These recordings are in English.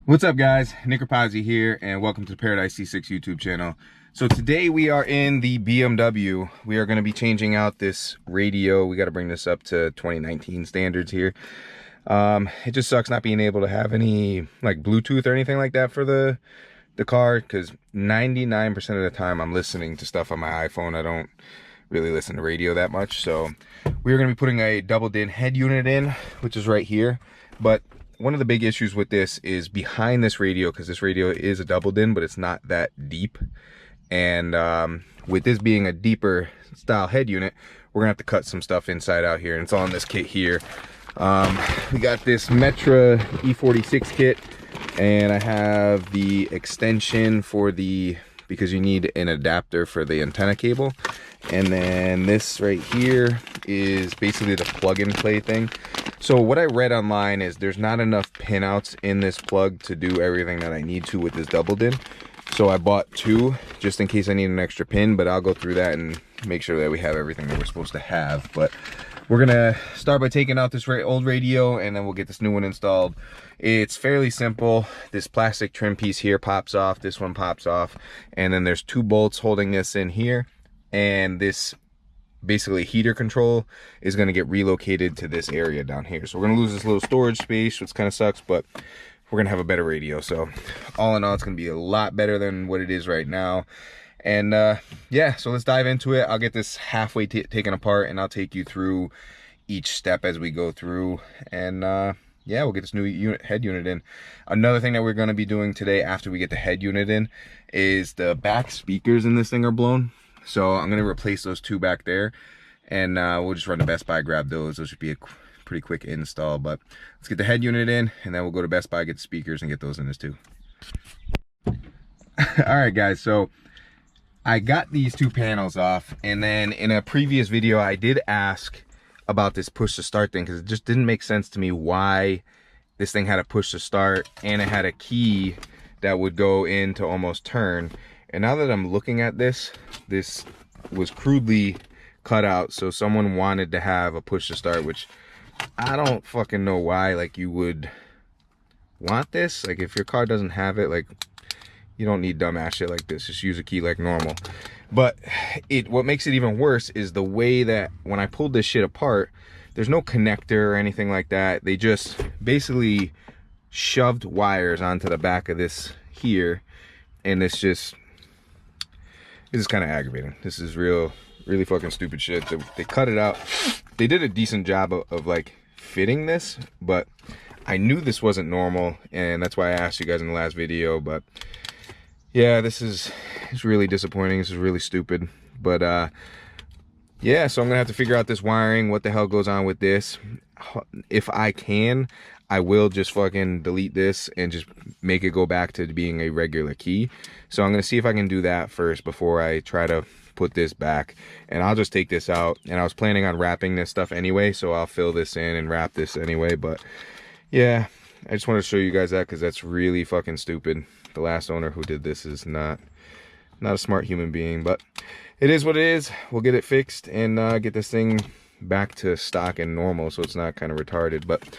What's up, guys? Nick Rapazzi here, and welcome to the Paradise C6 YouTube channel. So today we are in the BMW. We are going to be changing out this radio. We got to bring this up to 2019 standards here. It just sucks not being able to have any like Bluetooth or anything like that for the car, because 99% of the time I'm listening to stuff on my iPhone. I don't really listen to radio that much. So we're going to be putting a double DIN head unit in, which is right here. But one of the big issues with this is behind this radio, because this radio is a double DIN, but it's not that deep. And with this being a deeper style head unit, we're gonna have to cut some stuff inside out here, and it's all in this kit here. We got this Metra e46 kit, and I have the extension for the, because you need an adapter for the antenna cable. And then this right here is basically the plug and play thing. So what I read online is there's not enough pinouts in this plug to do everything that I need to with this double DIN. So I bought two just in case I need an extra pin, but I'll go through that and make sure that we have everything that we're supposed to have. But we're gonna start by taking out this old radio, and then we'll get this new one installed. It's fairly simple. This plastic trim piece here pops off, this one pops off, and then there's two bolts holding this in here, and this basically heater control is going to get relocated to this area down here. So we're going to lose this little storage space, which kind of sucks, but we're going to have a better radio. So all in all, it's going to be a lot better than what it is right now. And yeah, so let's dive into it. I'll get this halfway taken apart, and I'll take you through each step as we go through. And yeah, we'll get this new head unit in. Another thing that we're going to be doing today after we get the head unit in is the back speakers in this thing are blown. So I'm going to replace those two back there, and we'll just run to Best Buy, grab those. Those should be a pretty quick install. But let's get the head unit in, and then we'll go to Best Buy, get the speakers, and get those in this too. All right, guys, so I got these two panels off, and then in a previous video I did ask about this push to start thing, because it just didn't make sense to me why this thing had a push to start and it had a key that would go in to almost turn. And now that I'm looking at this, this was crudely cut out, so someone wanted to have a push to start, which I don't fucking know why. Like, you would want this, like, if your car doesn't have it, like, you don't need dumbass shit like this. Just use a key like normal. But what makes it even worse is the way that when I pulled this shit apart, there's no connector or anything like that. They just basically shoved wires onto the back of this here, and this is kind of aggravating. This is really fucking stupid shit. They cut it out. They did a decent job of like fitting this, but I knew this wasn't normal, and that's why I asked you guys in the last video. But yeah, it's really disappointing. This is really stupid. But yeah, so I'm gonna have to figure out this wiring, what the hell goes on with this. If I can, I will just fucking delete this and just make it go back to being a regular key. So I'm gonna see if I can do that first before I try to put this back. And I'll just take this out, and I was planning on wrapping this stuff anyway, so I'll fill this in and wrap this anyway. But yeah, I just want to show you guys that, because that's really fucking stupid. The last owner who did this is not a smart human being, but it is what it is. We'll get it fixed and get this thing back to stock and normal, so it's not kind of retarded. But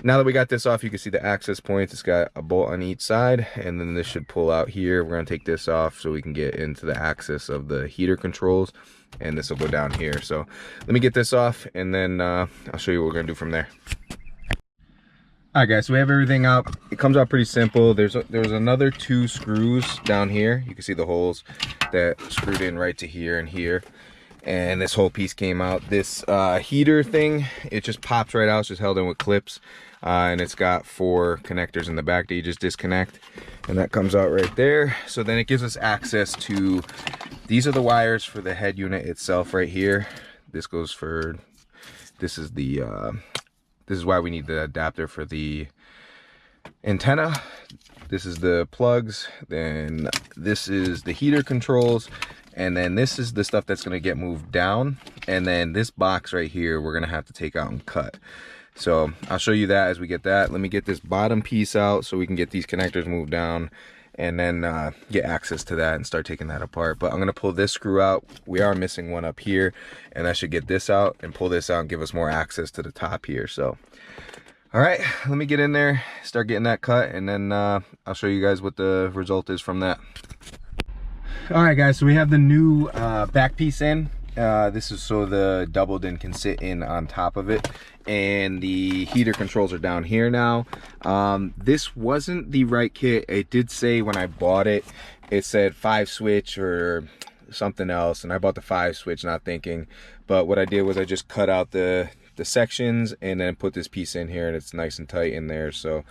now that we got this off, you can see the access points. It's got a bolt on each side, and then this should pull out here. We're going to take this off so we can get into the access of the heater controls, and this will go down here. So let me get this off, and then I'll show you what we're going to do from there. All right, guys, so we have everything out. It comes out pretty simple. There's another two screws down here. You can see the holes that screwed in right to here and here. And this whole piece came out. This heater thing, it just pops right out. It's just held in with clips. And it's got 4 connectors in the back that you just disconnect. And that comes out right there. So then it gives us access to, these are the wires for the head unit itself right here. This goes for, this is why we need the adapter for the antenna. This is the plugs. Then this is the heater controls. And then this is the stuff that's going to get moved down. And then this box right here, we're going to have to take out and cut. So I'll show you that as we get that. Let me get this bottom piece out so we can get these connectors moved down, and then get access to that and start taking that apart. But I'm going to pull this screw out. We are missing one up here, and that should get this out and pull this out and give us more access to the top here. So All right, let me get in there, start getting that cut, and then I'll show you guys what the result is from that. All right, guys, so we have the new back piece in. This is so the double din can sit in on top of it, and the heater controls are down here now. This wasn't the right kit. It did say when I bought it, it said 5 switch or something else, and I bought the 5 switch not thinking. But what I did was I just cut out the sections and then put this piece in here, and it's nice and tight in there. So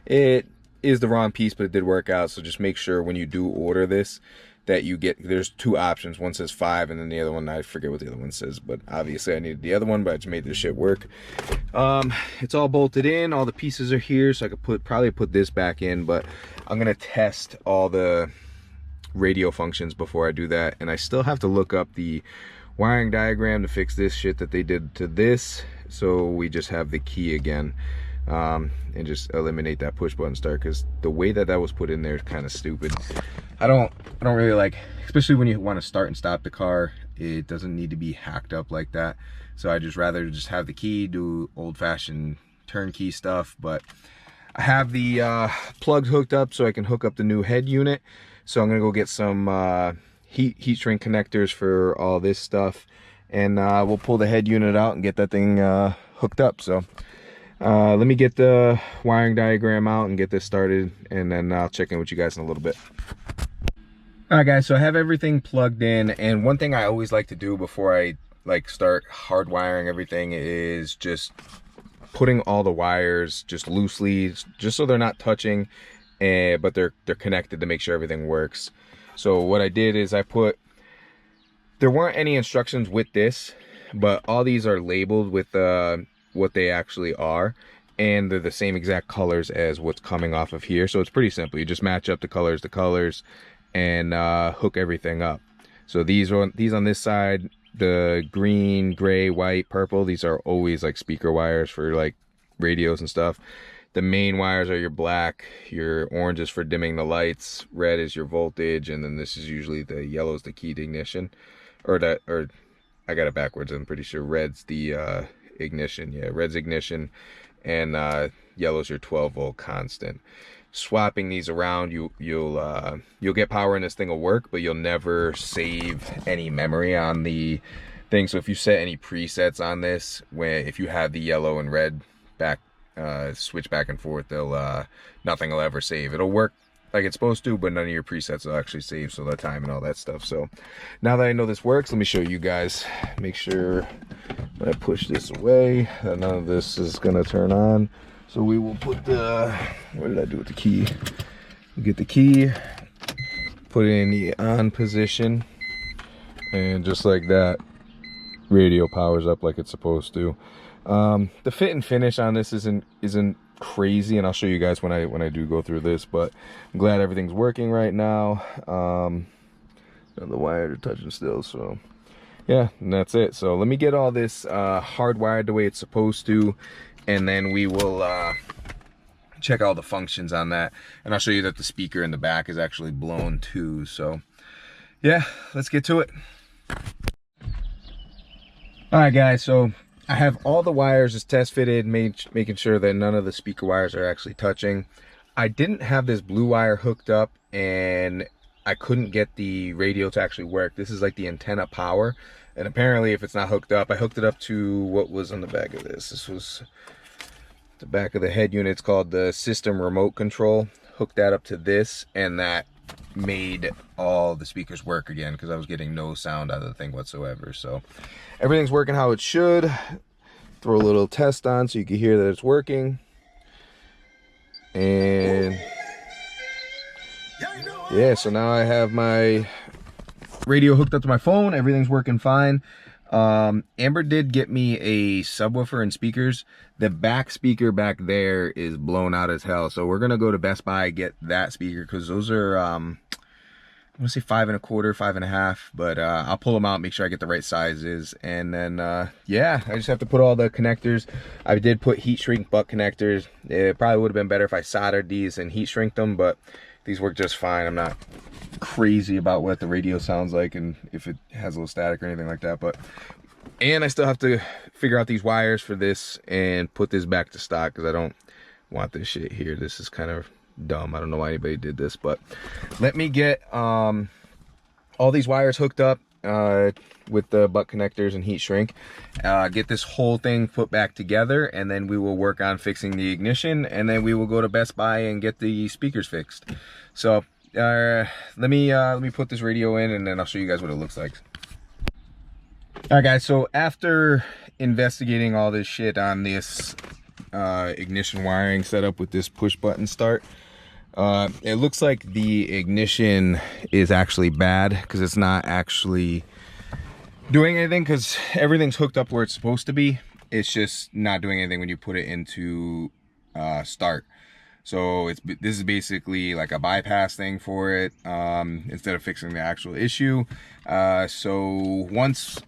it is the wrong piece, but it did work out. So just make sure when you do order this that you get, there's 2 options. One says 5 and then the other one, I forget what the other one says, but obviously I needed the other one, but I just made this shit work. It's all bolted in, all the pieces are here, so I could probably put this back in, but I'm gonna test all the radio functions before I do that. And I still have to look up the wiring diagram to fix this shit that they did to this, so we just have the key again, and just eliminate that push button start, because the way that was put in there is kind of stupid. I don't really like, especially when you want to start and stop the car, it doesn't need to be hacked up like that. So I just rather just have the key, do old-fashioned turnkey stuff. But I have the plugs hooked up so I can hook up the new head unit. So I'm gonna go get some heat shrink connectors for all this stuff, and we'll pull the head unit out and get that thing hooked up. So let me get the wiring diagram out and get this started, and then I'll check in with you guys in a little bit. All right, guys, so I have everything plugged in, and one thing I always like to do before I start hardwiring everything is just putting all the wires just loosely, just so they're not touching, but they're connected to make sure everything works. So what I did is there weren't any instructions with this, but all these are labeled with what they actually are, and they're the same exact colors as what's coming off of here. So it's pretty simple. You just match up the colors, and hook everything up. So these on this side, the green, gray, white, purple, these are always like speaker wires for like radios and stuff. The main wires are your black, your orange is for dimming the lights, red is your voltage, and then this is usually the yellow is the key to ignition. Or I got it backwards, I'm pretty sure. Red's the ignition. Yeah, red's ignition, and yellow's your 12-volt constant. Swapping these around, you'll get power, and this thing will work, but you'll never save any memory on the thing. So if you set any presets on this, if you have the yellow and red back switch back and forth, nothing will ever save. It'll work like it's supposed to, but none of your presets will actually save, so the time and all that stuff. So now that I know this works, let me show you guys. Make sure when I push this away that none of this is gonna turn on. So we will put what did I do with the key? Get the key, put it in the on position, and just like that, radio powers up like it's supposed to. The fit and finish on this isn't crazy, and I'll show you guys when I do go through this, but I'm glad everything's working right now. And the wires are touching still, so yeah, and that's it. So let me get all this hardwired the way it's supposed to, and then we will check all the functions on that, and I'll show you that the speaker in the back is actually blown too. So yeah, let's get to it. All right, guys, so I have all the wires just test fitted, making sure that none of the speaker wires are actually touching. I didn't have this blue wire hooked up, and I couldn't get the radio to actually work. This is like the antenna power, and apparently if it's not hooked up, I hooked it up to what was on the back of this. This was the back of the head unit. It's called the system remote control. Hooked that up to this, and that made all the speakers work again, because I was getting no sound out of the thing whatsoever. So everything's working how it should. Throw a little test on so you can hear that it's working. And yeah, so now I have my radio hooked up to my phone. Everything's working fine. Amber did get me a subwoofer and speakers. The back speaker back there is blown out as hell, so we're gonna go to Best Buy, get that speaker, because those are I want to say 5 1/4, 5 1/2, but I'll pull them out, make sure I get the right sizes, and then yeah, I just have to put all the connectors. I did put heat shrink butt connectors. It probably would have been better if I soldered these and heat shrinked them, but these work just fine. I'm not crazy about what the radio sounds like and if it has a little static or anything like that, but And I still have to figure out these wires for this and put this back to stock because I don't want this shit here. This is kind of dumb. I don't know why anybody did this, but let me get all these wires hooked up with the butt connectors and heat shrink, get this whole thing put back together, and then we will work on fixing the ignition, and then we will go to Best Buy and get the speakers fixed. So let me put this radio in, and then I'll show you guys what it looks like. All right, guys, so after investigating all this shit on this ignition wiring setup with this push button start, it looks like the ignition is actually bad because it's not actually doing anything, because everything's hooked up where it's supposed to be. It's just not doing anything when you put it into start. So this is basically like a bypass thing for it, instead of fixing the actual issue. So once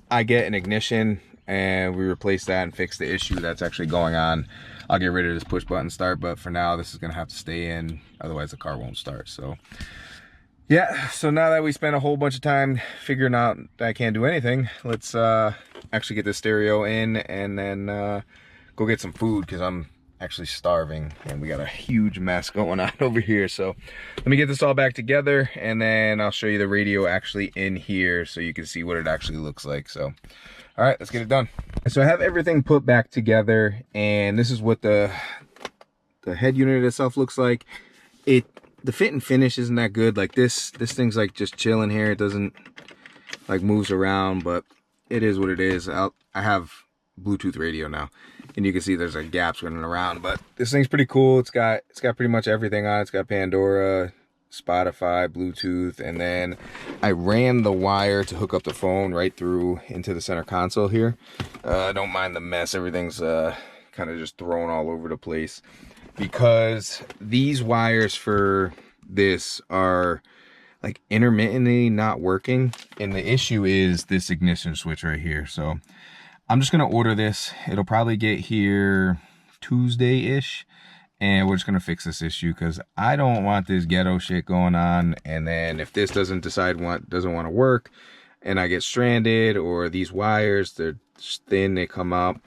I get an ignition and we replace that and fix the issue that's actually going on, I'll get rid of this push button start. But for now, this is gonna have to stay in, otherwise the car won't start. So yeah, so now that we spent a whole bunch of time figuring out that I can't do anything, let's actually get the stereo in and then go get some food, because I'm actually starving and we got a huge mess going on over here. So let me get this all back together, and then I'll show you the radio actually in here so you can see what it actually looks like. So all right, let's get it done. So I have everything put back together, and this is what the head unit itself looks like. The fit and finish isn't that good. Like this thing's like just chilling here. It doesn't like moves around, but it is what it is. I have Bluetooth radio now, and you can see there's like gaps running around, but this thing's pretty cool. It's got pretty much everything on it. It's got Pandora, Spotify, Bluetooth, and then I ran the wire to hook up the phone right through into the center console here. I don't mind the mess. Everything's kind of just thrown all over the place, because these wires for this are like intermittently not working, and the issue is this ignition switch right here. So I'm just gonna order this. It'll probably get here Tuesday-ish, and we're just gonna fix this issue, because I don't want this ghetto shit going on, and then if this doesn't want to work and I get stranded, or these wires, they're thin, they come out,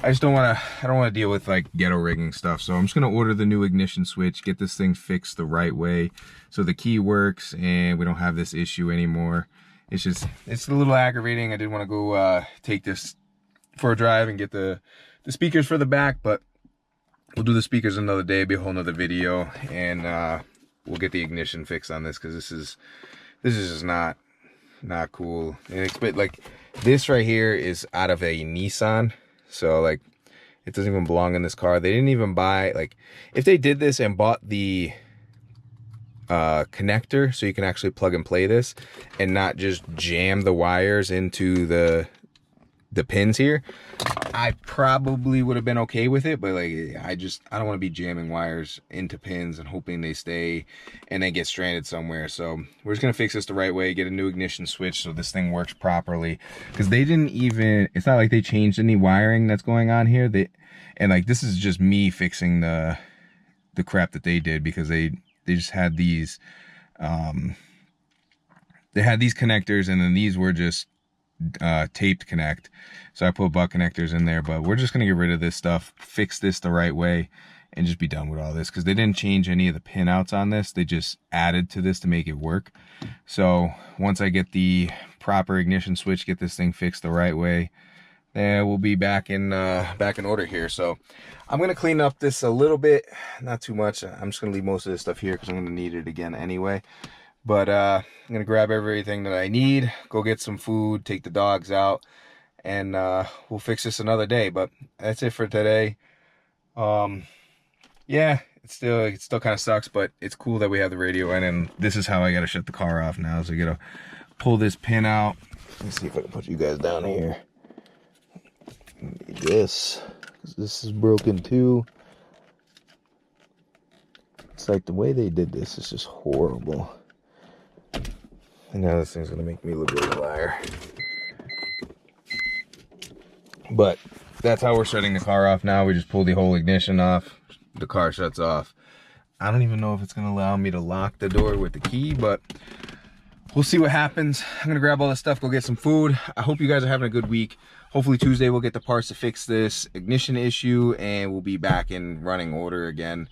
I don't want to deal with like ghetto rigging stuff. So I'm just gonna order the new ignition switch, get this thing fixed the right way so the key works and we don't have this issue anymore. It's a little aggravating. I did want to go take this for a drive and get the speakers for the back, but we'll do the speakers another day. It'll be a whole nother video, and we'll get the ignition fixed on this, because this is just not cool. And like this right here is out of a Nissan, so like it doesn't even belong in this car. They didn't even buy, like, if they did this and bought the connector so you can actually plug and play this and not just jam the wires into the pins here, I probably would have been okay with it. But like, I don't want to be jamming wires into pins and hoping they stay and then get stranded somewhere. So we're just gonna fix this the right way, get a new ignition switch so this thing works properly, because they didn't even, it's not like they changed any wiring that's going on here. And like, this is just me fixing the crap that they did, because they just had these they had these connectors, and then these were just taped connect. So I put butt connectors in there, but we're just gonna get rid of this stuff, fix this the right way, and just be done with all this, because they didn't change any of the pin outs on this. They just added to this to make it work. So once I get the proper ignition switch, get this thing fixed the right way, then we'll be back in order here. So I'm gonna clean up this a little bit, not too much. I'm just gonna leave most of this stuff here because I'm gonna need it again anyway. But I'm gonna grab everything that I need, go get some food, take the dogs out, and we'll fix this another day. But that's it for today. Yeah, it still kind of sucks, but it's cool that we have the radio in, and this is how I gotta shut the car off now. So I gotta pull this pin out. Let me see if I can put you guys down here. Need this, because this is broken too. It's like the way they did this is just horrible. And now this thing's gonna make me look like a liar. But that's how we're shutting the car off now. We just pull the whole ignition off, the car shuts off. I don't even know if it's gonna allow me to lock the door with the key, but we'll see what happens. I'm gonna grab all this stuff, go get some food. I hope you guys are having a good week. Hopefully Tuesday we'll get the parts to fix this ignition issue and we'll be back in running order again.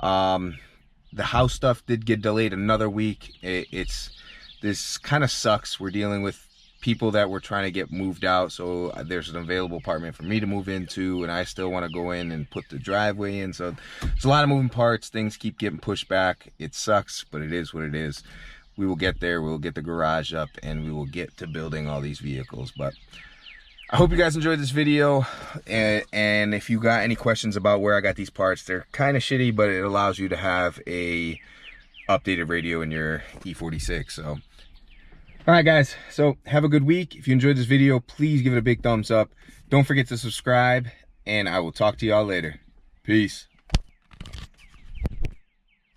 The house stuff did get delayed another week. This kind of sucks. We're dealing with people that we're trying to get moved out, so there's an available apartment for me to move into, and I still want to go in and put the driveway in. So there's a lot of moving parts. Things keep getting pushed back. It sucks, but it is what it is. We will get there. We'll get the garage up and we will get to building all these vehicles. But I hope you guys enjoyed this video, and if you got any questions about where I got these parts, they're kind of shitty, but it allows you to have a updated radio in your e46. So all right guys, so have a good week. If you enjoyed this video, please give it a big thumbs up. Don't forget to subscribe, and I will talk to y'all later. Peace.